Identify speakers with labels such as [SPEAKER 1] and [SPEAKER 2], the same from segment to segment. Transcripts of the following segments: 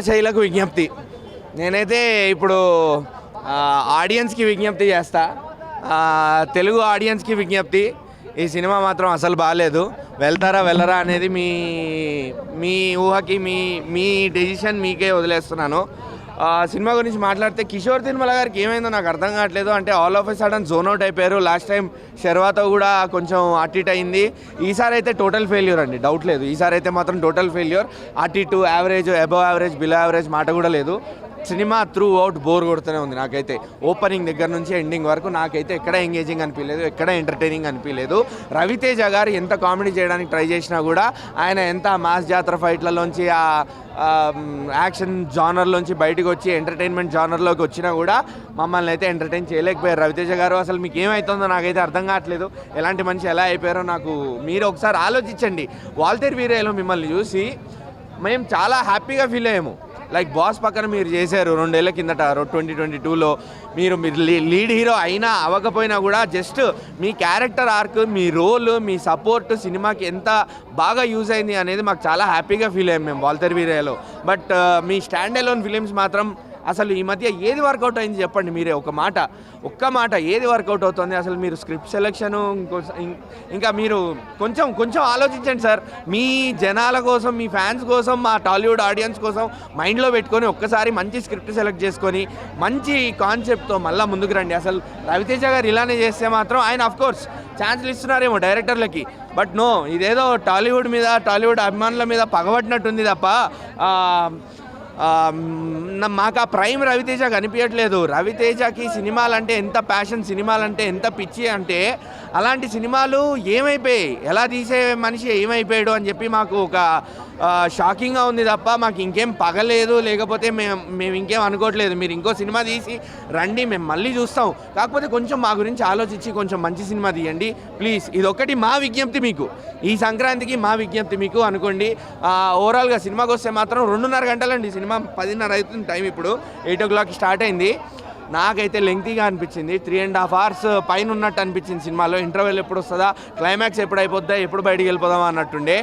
[SPEAKER 1] శైలకు విజ్ఞప్తి నేనైతే ఇప్పుడు ఆడియన్స్కి విజ్ఞప్తి చేస్తా. తెలుగు ఆడియన్స్కి విజ్ఞప్తి, ఈ సినిమా మాత్రం అసలు బాగాలేదు. వెళ్తారా వెళ్ళరా అనేది మీ మీ ఊహకి మీ డెసిషన్ మీకే వదిలేస్తున్నాను. సినిమా గురించి మాట్లాడితే కిషోర్ తిరుమల గారికి ఏమైందో నాకు అర్థం కావట్లేదు. అంటే all of a sudden zone out అయిపోయారు. లాస్ట్ టైం శర్వాతో కూడా కొంచెం అటు ఇటు అయింది. ఈసారి అయితే టోటల్ ఫెయిల్యూర్ అండి, డౌట్ లేదు. ఈసారి అయితే మాత్రం టోటల్ ఫెయిల్యూర్. అటు ఇటు average, above average, below average మాట కూడా లేదు. సినిమా త్రూ అవుట్ బోర్ కొడుతూనే ఉంది నాకైతే. ఓపెనింగ్ దగ్గర నుంచి ఎండింగ్ వరకు నాకైతే ఎక్కడ ఎంగేజింగ్ అనిపించలేదు, ఎక్కడ ఎంటర్టైనింగ్ అనిపించలేదు. రవితేజ గారు ఎంత కామెడీ చేయడానికి ట్రై చేసినా కూడా, ఆయన ఎంత మాస్ జాతర ఫైట్లలోంచి ఆ యాక్షన్ జానర్లోంచి బయటకు వచ్చి ఎంటర్టైన్మెంట్ జానర్లోకి వచ్చినా కూడా మమ్మల్ని అయితే ఎంటర్టైన్ చేయలేకపోయారు రవితేజ గారు. అసలు మీకు ఏమవుతుందో నాకైతే అర్థం కావట్లేదు. ఎలాంటి మనిషి ఎలా అయిపోయారో నాకు మీరు ఒకసారి ఆలోచించండి. వాల్తేరు వీరయ్యలో మిమ్మల్ని చూసి మేము చాలా హ్యాపీగా ఫీల్ అయ్యాము. లైక్ బాస్ పక్కన మీరు చేశారు 2 ఏళ్ల కిందట 2022లో. మీరు లీడ్ హీరో అయినా అవ్వకపోయినా కూడా జస్ట్ మీ క్యారెక్టర్ ఆర్క్, మీ రోల్, మీ సపోర్ట్ సినిమాకి ఎంత బాగా యూజ్ అయింది అనేది మాకు చాలా హ్యాపీగా ఫీల్ అయ్యాం మేము వాల్తేరు వీరయ్యలో. బట్ మీ స్టాండ్ అలోన్ ఫిలిమ్స్ మాత్రం అసలు ఈ మధ్య ఏది వర్కౌట్ అయింది చెప్పండి మీరే. ఒక్క మాట ఏది వర్కౌట్ అవుతుంది అసలు? మీరు స్క్రిప్ట్ సెలెక్షను ఇంకా మీరు కొంచెం ఆలోచించండి సార్. మీ జనాల కోసం, మీ ఫ్యాన్స్ కోసం, మా టాలీవుడ్ ఆడియన్స్ కోసం మైండ్లో పెట్టుకొని ఒక్కసారి మంచి స్క్రిప్ట్ సెలెక్ట్ చేసుకొని మంచి కాన్సెప్ట్తో మళ్ళీ ముందుకు రండి. అసలు రవితేజ గారు ఇలానే చేస్తే మాత్రం ఆయన అఫ్కోర్స్ ఛాన్స్లు ఇస్తున్నారేమో డైరెక్టర్లకి, బట్ నో, ఇదేదో టాలీవుడ్ మీద, టాలీవుడ్ అభిమానుల మీద పగబట్టినట్టుంది తప్ప మాకు ఆ ప్రైమ్ రవితేజ కనిపించట్లేదు. రవితేజకి సినిమాలంటే ఎంత ప్యాషన్, సినిమాలంటే ఎంత పిచ్చి అంటే అలాంటి సినిమాలు ఏమైపోయాయి, ఎలా తీసే మనిషి ఏమైపోయాడు అని చెప్పి మాకు ఒక షాకింగ్గా ఉంది తప్ప మాకు ఇంకేం పగలేదు. లేకపోతే మేము ఇంకేం అనుకోవట్లేదు. మీరు ఇంకో సినిమా తీసి రండి, మేము మళ్ళీ చూస్తాం. కాకపోతే కొంచెం మా గురించి ఆలోచించి కొంచెం మంచి సినిమా తీయండి ప్లీజ్. ఇదొక్కటి మా విజ్ఞప్తి మీకు, ఈ సంక్రాంతికి మా విజ్ఞప్తి మీకు అనుకోండి. ఓవరాల్గా సినిమాకి వస్తే మాత్రం 2.5 గంటలండి సినిమా. 10:30 అవుతుంది టైం, ఇప్పుడు 8 o'clock స్టార్ట్ అయింది. నాకైతే లెంగ్తీగా అనిపించింది. 3.5 hours పైన ఉన్నట్టు అనిపించింది సినిమాలో. ఇంటర్వెల్ ఎప్పుడు వస్తుందా, క్లైమాక్స్ ఎప్పుడు అయిపోద్దా, ఎప్పుడు బయటికి వెళ్ళిపోదామా అన్నట్టుండే.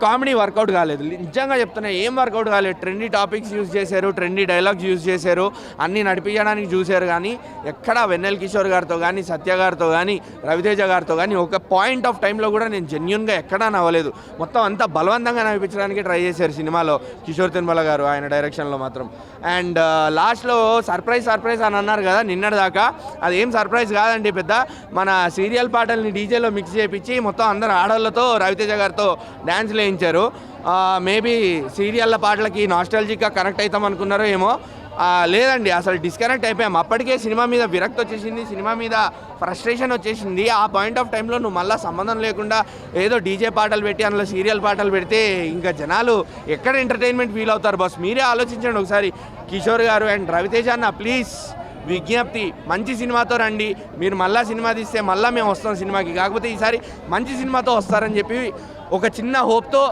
[SPEAKER 1] కామెడీ వర్కౌట్ కాలేదు, నిజంగా చెప్తున్నా. ఏం వర్కౌట్ కాలేదు. ట్రెండీ టాపిక్స్ యూజ్ చేశారు, ట్రెండీ డైలాగ్స్ యూజ్ చేశారు, అన్నీ నడిపించడానికి చూశారు. కానీ ఎక్కడ వెన్నెల కిషోర్ గారితో కానీ, సత్య గారితో కానీ, రవితేజ గారితో కానీ ఒక పాయింట్ ఆఫ్ టైంలో కూడా నేను జెన్యున్గా ఎక్కడా నవ్వలేదు. మొత్తం అంతా బలవంతంగా నడిపించడానికి ట్రై చేశారు సినిమాలో కిషోర్ తిరుమల గారు ఆయన డైరెక్షన్లో మాత్రం. అండ్ లాస్ట్లో సర్ప్రైజ్ అని అన్నారు కదా నిన్నటిదాకా, అదేం సర్ప్రైజ్ కాదండి. పెద్ద మన సీరియల్ పాటల్ని డీజేలో మిక్స్ చేయించి మొత్తం అందరు ఆడవాళ్ళతో రవితేజ గారితో డ్యాన్స్లు వేయించారు. మేబీ సీరియళ్ళ పాటలకి నాస్టాలజిక్గా కనెక్ట్ అవుతాం అనుకున్నారో ఏమో. లేదండి, అసలు డిస్కనెక్ట్ అయిపోయాం. అప్పటికే సినిమా మీద విరక్తి వచ్చేసింది, సినిమా మీద ఫ్రస్ట్రేషన్ వచ్చేసింది. ఆ పాయింట్ ఆఫ్ టైంలో నువ్వు మళ్ళీ సంబంధం లేకుండా ఏదో డీజే పాటలు పెట్టి అందులో సీరియల్ పాటలు పెడితే ఇంకా జనాలు ఎక్కడ ఎంటర్టైన్మెంట్ ఫీల్ అవుతారు బాస్? మీరే ఆలోచించండి ఒకసారి. కిషోర్ గారు అండ్ రవితేజ అన్న ప్లీజ్ విజ్ఞప్తి, మంచి సినిమాతో రండి. మీరు మళ్ళీ సినిమా తీస్తే మళ్ళీ మేము వస్తాం సినిమాకి. కాకపోతే ఈసారి మంచి సినిమాతో వస్తారని చెప్పి ఒక చిన్న హోప్తో